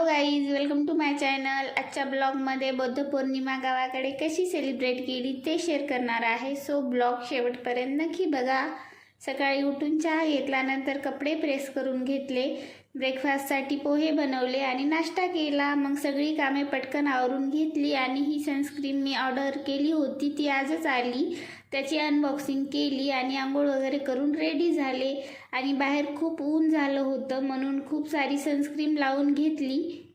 Guys, welcome to my channel. आजच्या ब्लॉगमध्ये बौद्ध पौर्णिमा गावाकडे कशी सेलिब्रेट केली ते शेअर करणार आहे। सो ब्लॉग शेवटपर्यंत नक्की बघा। सकाळी उठून चहा घेतल्यानंतर कपडे प्रेस करून घेतले, ब्रेकफास्टसाठी पोहे बनवले आणि नाश्ता केला। मग सगळी कामे पटकन आवरून घेतली आणि ही सनस्क्रीन मी ऑर्डर केली होती, ती आजच आली। त्याची अनबॉक्सिंग केली आणि आंघोळ वगैरे करून रेडी झाले आणि बाहेर खूप ऊन झालं होतं म्हणून खूप सारी सनस्क्रीन लावून घेतली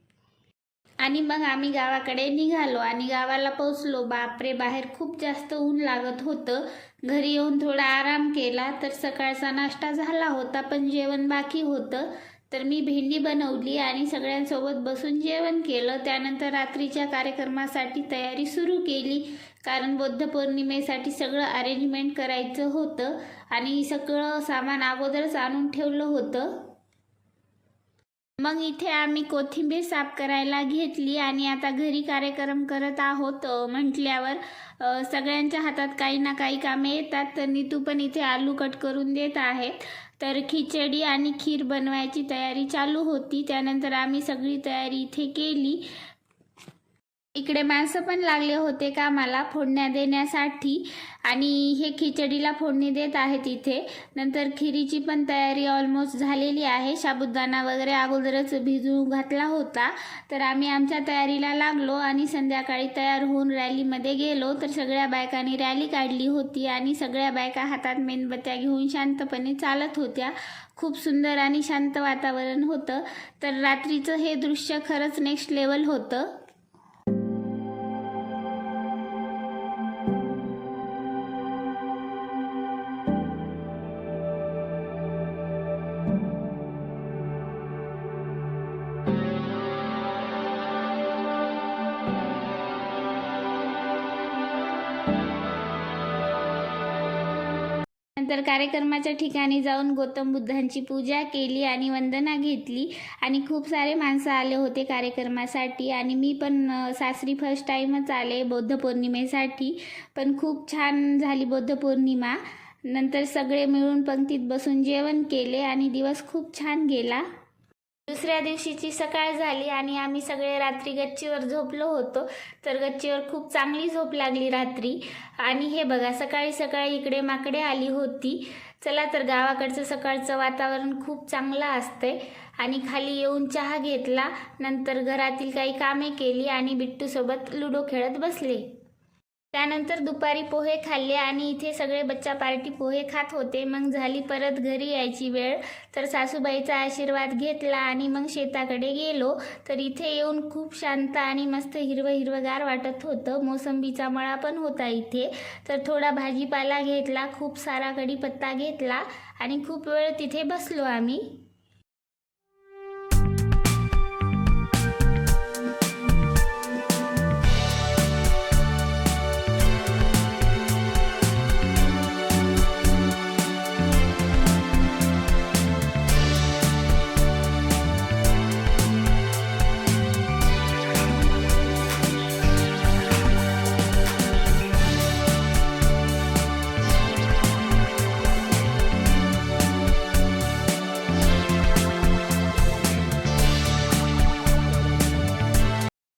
आणि मग आम्ही गावाकडे निघालो आणि गावाला पोहोचलो। बापरे, बाहेर खूप जास्त ऊन लागत होतं। घरी येऊन थोडा आराम केला तर सकाळचा नाश्ता झाला होता, पण जेवण बाकी होतं। तर मी भेंडी बनवली आणि सगळ्यांसोबत बसून जेवण केलं। त्यानंतर रात्रीच्या कार्यक्रमासाठी तयारी सुरू केली, कारण बौद्ध पौर्णिमेसाठी सगळं अरेंजमेंट करायचं होतं आणि सगळं सामान अगोदरच आणून ठेवलं होतं। मग इथे आम्ही कोथिंबीर साफ करायला घेतली आणि आता घरी कार्यक्रम करत आहोत म्हटल्यावर सगळ्यांच्या हातात काही ना काही कामे येतात। तर नीतू पण इथे आलू कट करून देत आहेत। तर खिचडी आणि खीर बनवायची तयारी चालू होती। त्यानंतर आम्ही सगळी तयारी इथे केली। इकडे माणसं पण लागले होते कामाला फोडण्या देण्यासाठी आणि हे खिचडीला फोडणी देत आहेत इथे। नंतर खिरीची पण तयारी ऑलमोस्ट झालेली आहे। साबुदाणा वगैरे अगोदरच भिजू घातला होता। तर आम्ही आमच्या तयारीला लागलो आणि संध्याकाळी तयार होऊन रॅलीमध्ये गेलो। तर सगळ्या बायकांनी रॅली काढली होती आणि सगळ्या बायका हातात मेणबत्त्या घेऊन शांतपणे चालत होत्या। खूप सुंदर आणि शांत वातावरण होतं। तर रात्रीचं हे दृश्य खरंच नेक्स्ट लेवल होतं। नंतर कार्यक्रमाच्या ठिकाणी जाऊन गौतम बुद्धांची पूजा केली आणि वंदना घेतली आणि खूप सारे माणसं आले होते कार्यक्रमासाठी आणि मी पण सासरी फर्स्ट टाईमच आले बौद्ध पौर्णिमेसाठी। पण खूप छान झाली बौद्ध पौर्णिमा। नंतर सगळे मिळून पंक्तीत बसून जेवण केले आणि दिवस खूप छान गेला। दुसऱ्या दिवशीची सकाळ झाली आणि आम्ही सगळे रात्री गच्चीवर झोपलो होतो। तर गच्चीवर खूप चांगली झोप लागली रात्री। आणि हे बघा, सकाळी सकाळी इकडे माकडे आली होती। चला तर गावाकडचं सकाळचं वातावरण खूप चांगलं असते। आणि खाली येऊन चहा घेतला, नंतर घरातील काही कामे केली आणि बिट्टूसोबत लुडो खेळत बसले। त्यानंतर दुपारी पोहे खाल्ले आणि इथे सगळे बच्चा पार्टी पोहे खात होते। मग झाली परत घरी यायची वेळ। तर सासूबाईचा आशीर्वाद घेतला आणि मग शेताकडे गेलो। तर इथे येऊन खूप शांत आणि मस्त हिरवगार वाटत होतं। मोसंबीचा मळा पण होता इथे। तर थोडा भाजीपाला घेतला, खूप सारा कढीपत्ता घेतला आणि खूप वेळ तिथे बसलो आम्ही।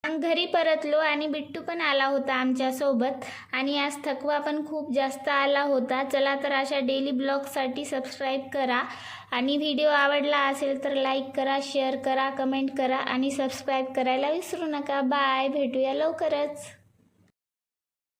घरी परतलो आणि बिट्टू पण आला होता आमच्या सोबत आणि आज थकवा पण खूप जास्त आला होता। चला तर अशा डेली ब्लॉगसाठी सबस्क्राईब करा आणि व्हिडिओ आवडला असेल तर लाईक करा, शेअर करा, कमेंट करा आणि सबस्क्राईब करायला विसरू नका। बाय, भेटूया लवकरच।